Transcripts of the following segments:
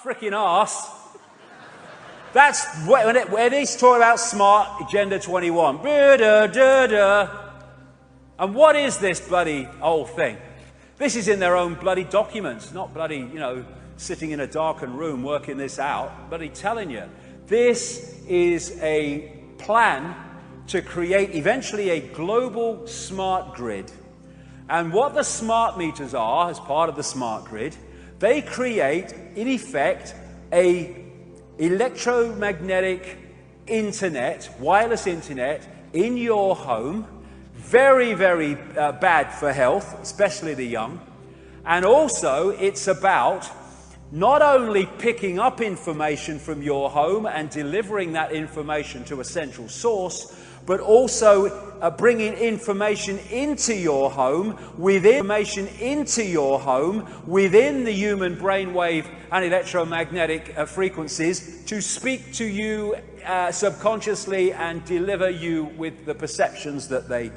Freaking arse. That's when he's talking about smart Agenda 21. And what is this bloody whole thing? This is in their own bloody documents, not bloody, sitting in a darkened room working this out. Bloody telling you. This is a plan to create eventually a global smart grid. And what the smart meters are, as part of the smart grid, they create, in effect, a electromagnetic internet, wireless internet, in your home. Very, very bad for health, especially the young. And also, it's about not only picking up information from your home and delivering that information to a central source, but also bringing information into your home within the human brainwave and electromagnetic frequencies to speak to you subconsciously and deliver you with the perceptions that they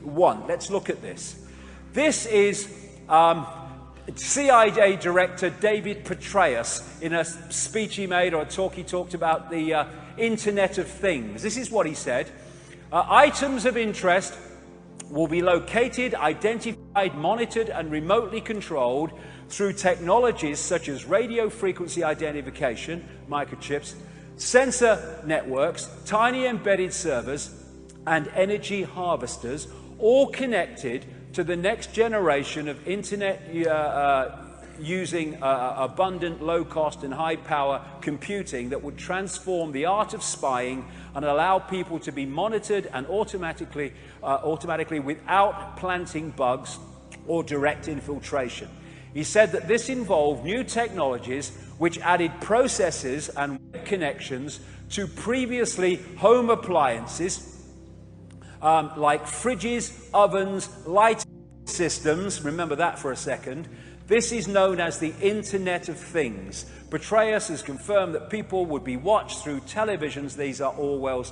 want. Let's look at this. This is CIA Director David Petraeus in a speech he made, or a talk he talked about the Internet of Things. This is what he said. Items of interest will be located, identified, monitored, and remotely controlled through technologies such as radio frequency identification, microchips, sensor networks, tiny embedded servers, and energy harvesters, all connected to the next generation of internet using abundant, low-cost and high-power computing that would transform the art of spying and allow people to be monitored and automatically without planting bugs or direct infiltration. He said that this involved new technologies which added processors and web connections to previously home appliances like fridges, ovens, lighting systems. Remember that for a second. This is known as the Internet of Things. Petraeus has confirmed that people would be watched through televisions. These are Orwell's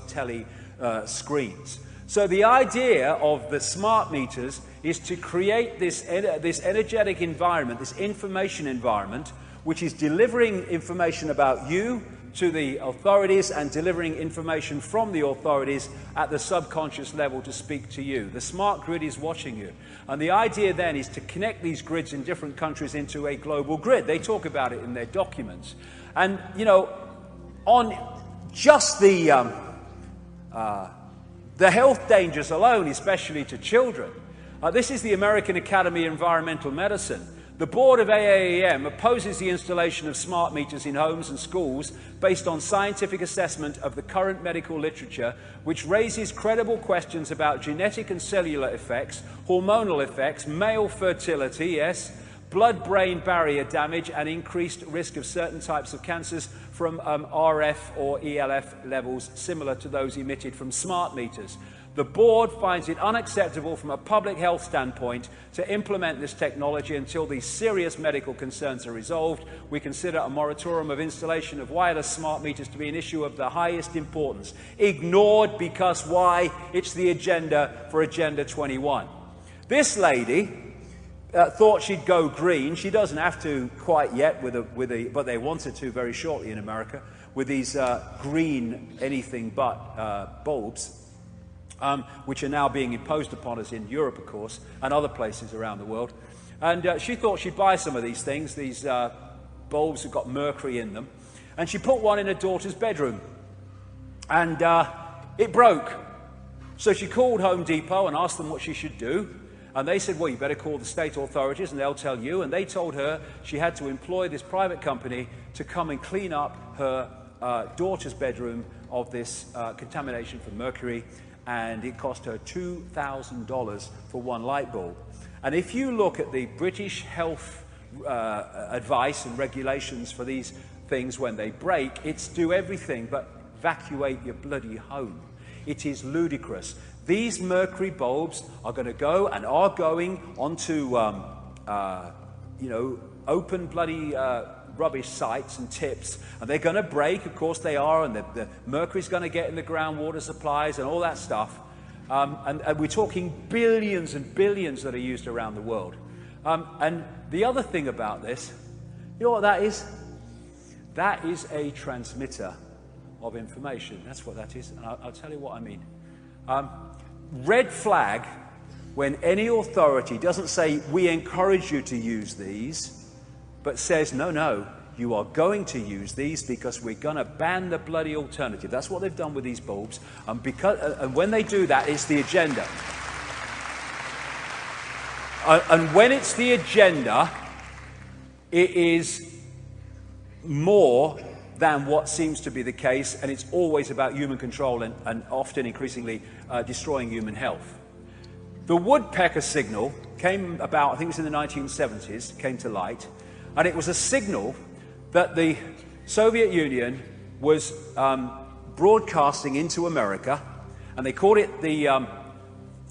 screens. So the idea of the smart meters is to create this energetic environment, this information environment, which is delivering information about you to the authorities and delivering information from the authorities at the subconscious level to speak to you. The smart grid is watching you. And the idea then is to connect these grids in different countries into a global grid. They talk about it in their documents. And, on just the health dangers alone, especially to children, this is the American Academy of Environmental Medicine. The board of AAEM opposes the installation of smart meters in homes and schools based on scientific assessment of the current medical literature, which raises credible questions about genetic and cellular effects, hormonal effects, male fertility, yes, blood-brain barrier damage, and increased risk of certain types of cancers from RF or ELF levels similar to those emitted from smart meters. The board finds it unacceptable from a public health standpoint to implement this technology until these serious medical concerns are resolved. We consider a moratorium of installation of wireless smart meters to be an issue of the highest importance. Ignored because why? It's the agenda for Agenda 21. This lady thought she'd go green. She doesn't have to quite yet, but they wanted to very shortly in America, with these green anything but bulbs. Which are now being imposed upon us in Europe, of course, and other places around the world. And she thought she'd buy some of these things. These bulbs have got mercury in them. And she put one in her daughter's bedroom. And it broke. So she called Home Depot and asked them what she should do. And they said, well, you better call the state authorities and they'll tell you. And they told her she had to employ this private company to come and clean up her daughter's bedroom of this contamination from mercury. And it cost her $2,000 for one light bulb. And if you look at the British health advice and regulations for these things when they break, it's do everything but evacuate your bloody home. It is ludicrous. These mercury bulbs are going to go and are going onto, open bloody rubbish sites and tips, and they're going to break, of course they are, and the mercury's going to get in the groundwater supplies and all that stuff. And we're talking billions and billions that are used around the world. And the other thing about this, you know what that is? That is a transmitter of information. That's what that is, and I'll tell you what I mean. Red flag when any authority doesn't say, we encourage you to use these, but says, no, no, you are going to use these because we're going to ban the bloody alternative. That's what they've done with these bulbs. And when they do that, it's the agenda. And when it's the agenda, it is more than what seems to be the case, and it's always about human control and often increasingly destroying human health. The woodpecker signal came about, I think it was in the 1970s, came to light, and it was a signal that the Soviet Union was broadcasting into America, and they called it the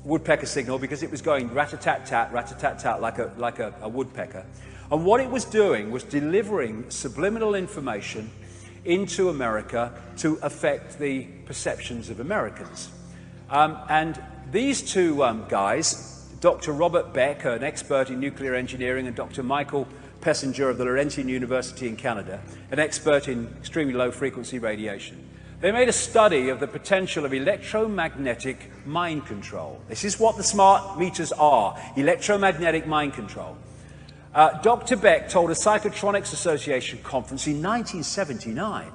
woodpecker signal because it was going rat-a-tat-tat, rat-a-tat-tat like a woodpecker. And what it was doing was delivering subliminal information into America to affect the perceptions of Americans. And these two guys, Dr. Robert Beck, an expert in nuclear engineering, and Dr. Michael Pessinger of the Laurentian University in Canada, an expert in extremely low-frequency radiation, they made a study of the potential of electromagnetic mind control. This is what the smart meters are, electromagnetic mind control. Dr. Beck told a Psychotronics Association conference in 1979,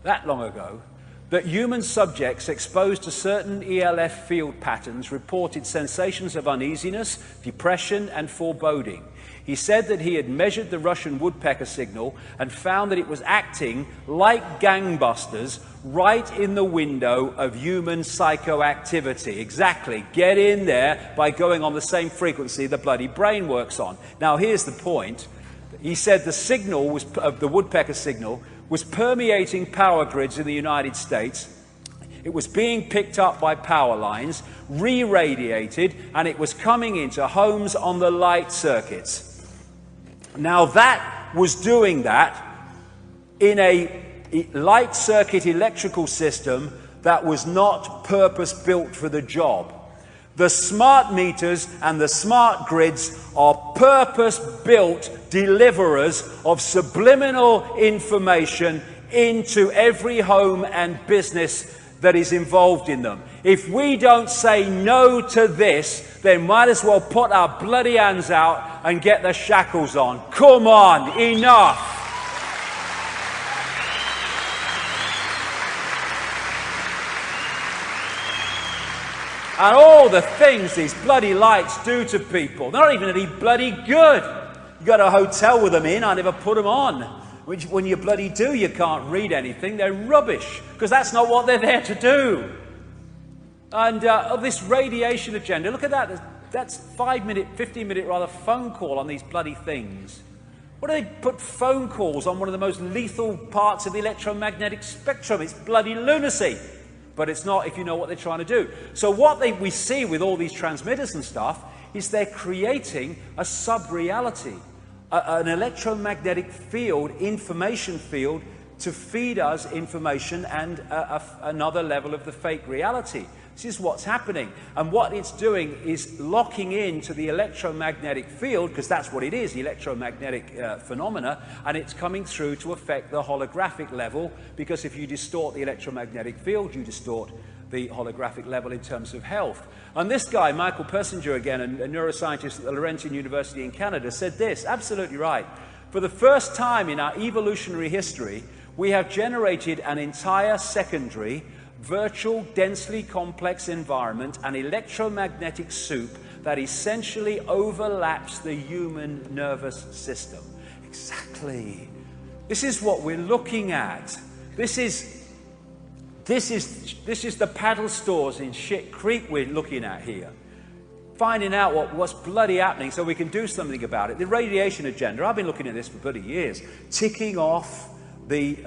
that long ago, that human subjects exposed to certain ELF field patterns reported sensations of uneasiness, depression, and foreboding. He said that he had measured the Russian woodpecker signal and found that it was acting like gangbusters right in the window of human psychoactivity. Exactly. Get in there by going on the same frequency the bloody brain works on. Now, here's the point. He said the signal was, of the woodpecker signal was permeating power grids in the United States. It was being picked up by power lines, re-radiated, and it was coming into homes on the light circuits. Now that was doing that in a light circuit electrical system that was not purpose-built for the job. The smart meters and the smart grids are purpose-built deliverers of subliminal information into every home and business that is involved in them. If we don't say no to this, then might as well put our bloody hands out and get the shackles on. Come on, enough! And all the things these bloody lights do to people, they're not even any bloody good. You got a hotel with them in, I never put them on. Which, when you bloody do, you can't read anything. They're rubbish, because that's not what they're there to do. And of this radiation agenda, look at that. That's 15-minute rather, phone call on these bloody things. What do they put phone calls on one of the most lethal parts of the electromagnetic spectrum? It's bloody lunacy. But it's not if you know what they're trying to do. So what we see with all these transmitters and stuff is they're creating a sub-reality, an electromagnetic field, information field, to feed us information and another level of the fake reality. This is what's happening. And what it's doing is locking into the electromagnetic field, because that's what it is, electromagnetic phenomena, and it's coming through to affect the holographic level, because if you distort the electromagnetic field, you distort the holographic level in terms of health. And this guy, Michael Pessinger, again, a neuroscientist at the Laurentian University in Canada, said this, absolutely right. For the first time in our evolutionary history, we have generated an entire secondary, virtual, densely complex environment, an electromagnetic soup that essentially overlaps the human nervous system. Exactly. This is what we're looking at. This is the paddle stores in Shit Creek we're looking at here. Finding out what's bloody happening so we can do something about it. The radiation agenda, I've been looking at this for bloody years, ticking off the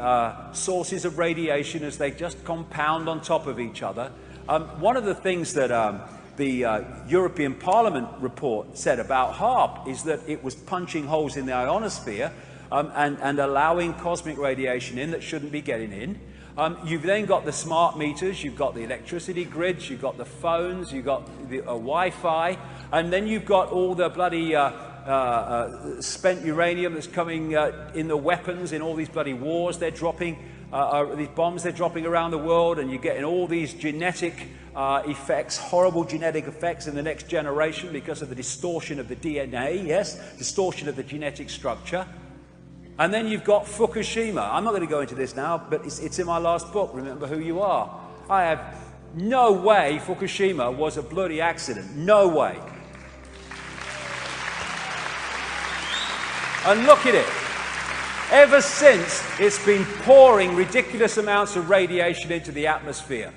sources of radiation as they just compound on top of each other. One of the things that the European Parliament report said about HAARP is that it was punching holes in the ionosphere and allowing cosmic radiation in that shouldn't be getting in. You've then got the smart meters, you've got the electricity grids, you've got the phones, you've got the Wi-Fi, and then you've got all the bloody spent uranium that's coming in the weapons, in all these bloody wars they're dropping, these bombs they're dropping around the world, and you're getting all these genetic effects, horrible genetic effects in the next generation because of the distortion of the DNA, yes, distortion of the genetic structure. And then you've got Fukushima. I'm not going to go into this now, but it's in my last book, Remember Who You Are. I have no way Fukushima was a bloody accident. No way. And look at it. Ever since, it's been pouring ridiculous amounts of radiation into the atmosphere.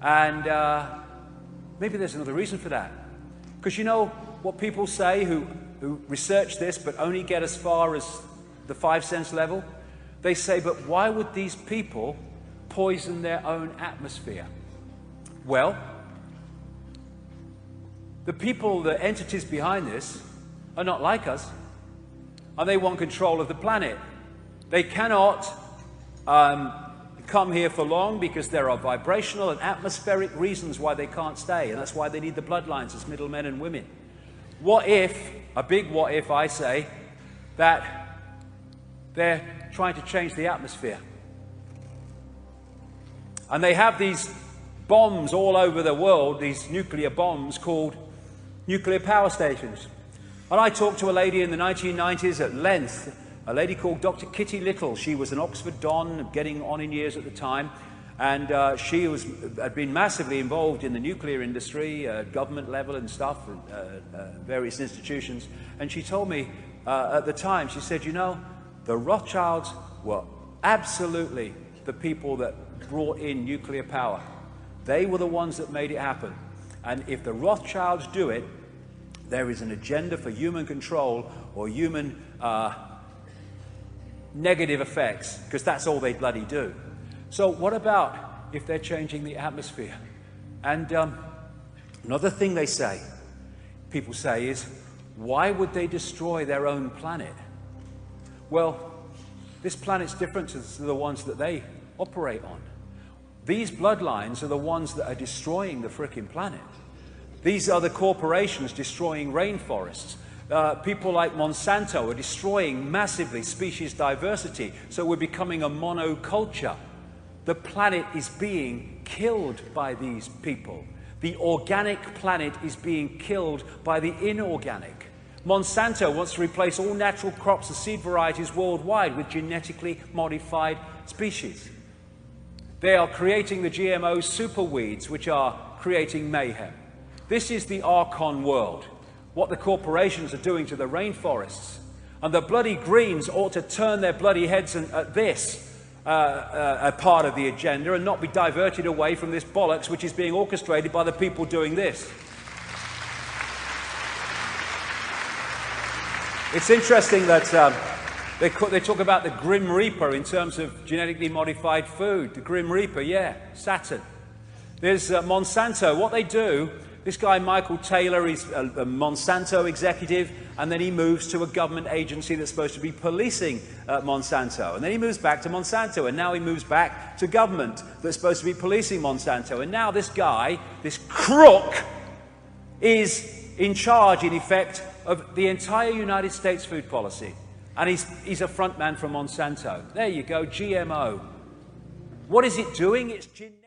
And maybe there's another reason for that. Because you know what people say who research this but only get as far as the 5 sense level? They say, but why would these people poison their own atmosphere? Well, the people, the entities behind this are not like us, and they want control of the planet. They cannot come here for long because there are vibrational and atmospheric reasons why they can't stay, and that's why they need the bloodlines as middlemen and women. What if, a big what if, I say, that they're trying to change the atmosphere? And they have these bombs all over the world, these nuclear bombs called nuclear power stations. And I talked to a lady in the 1990s at length, a lady called Dr. Kitty Little. She was an Oxford Don, getting on in years at the time, and she had been massively involved in the nuclear industry, government level and stuff, various institutions. And she told me at the time, she said, you know, the Rothschilds were absolutely the people that brought in nuclear power. They were the ones that made it happen. And if the Rothschilds do it, there is an agenda for human control or human negative effects, because that's all they bloody do. So what about if they're changing the atmosphere? And another thing they say, people say, is why would they destroy their own planet? Well, this planet's different to the ones that they operate on. These bloodlines are the ones that are destroying the frickin' planet. These are the corporations destroying rainforests. People like Monsanto are destroying massively species diversity, so we're becoming a monoculture. The planet is being killed by these people. The organic planet is being killed by the inorganic. Monsanto wants to replace all natural crops and seed varieties worldwide with genetically modified species. They are creating the GMO superweeds, which are creating mayhem. This is the Archon world, what the corporations are doing to the rainforests. And the bloody Greens ought to turn their bloody heads at this part of the agenda and not be diverted away from this bollocks which is being orchestrated by the people doing this. It's interesting that they talk about the Grim Reaper in terms of genetically modified food. The Grim Reaper, yeah, Saturn. There's Monsanto. What they do, this guy Michael Taylor, he's a Monsanto executive, and then he moves to a government agency that's supposed to be policing Monsanto. And then he moves back to Monsanto, and now he moves back to government that's supposed to be policing Monsanto. And now this guy, this crook, is in charge, in effect, of the entire United States food policy. And he's a front man for Monsanto. There you go, GMO. What is it doing? It's genetic.